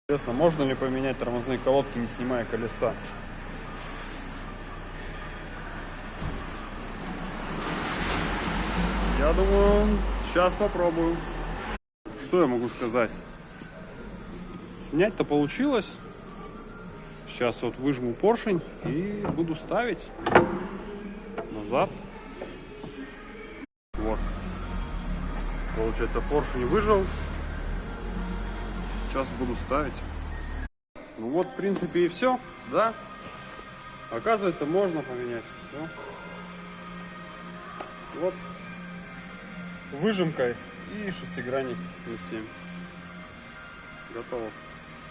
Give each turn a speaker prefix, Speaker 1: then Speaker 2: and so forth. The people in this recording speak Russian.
Speaker 1: Интересно, можно ли поменять тормозные колодки, не снимая колеса? Я думаю, сейчас попробую. Что я могу сказать? Снять-то получилось. Сейчас вот выжму поршень и буду ставить назад. Вот. Получается, поршень выжил. Сейчас буду ставить. Ну вот, в принципе, и все, да? Оказывается, можно поменять все. Вот. Выжимкой и шестигранник +7. Готово.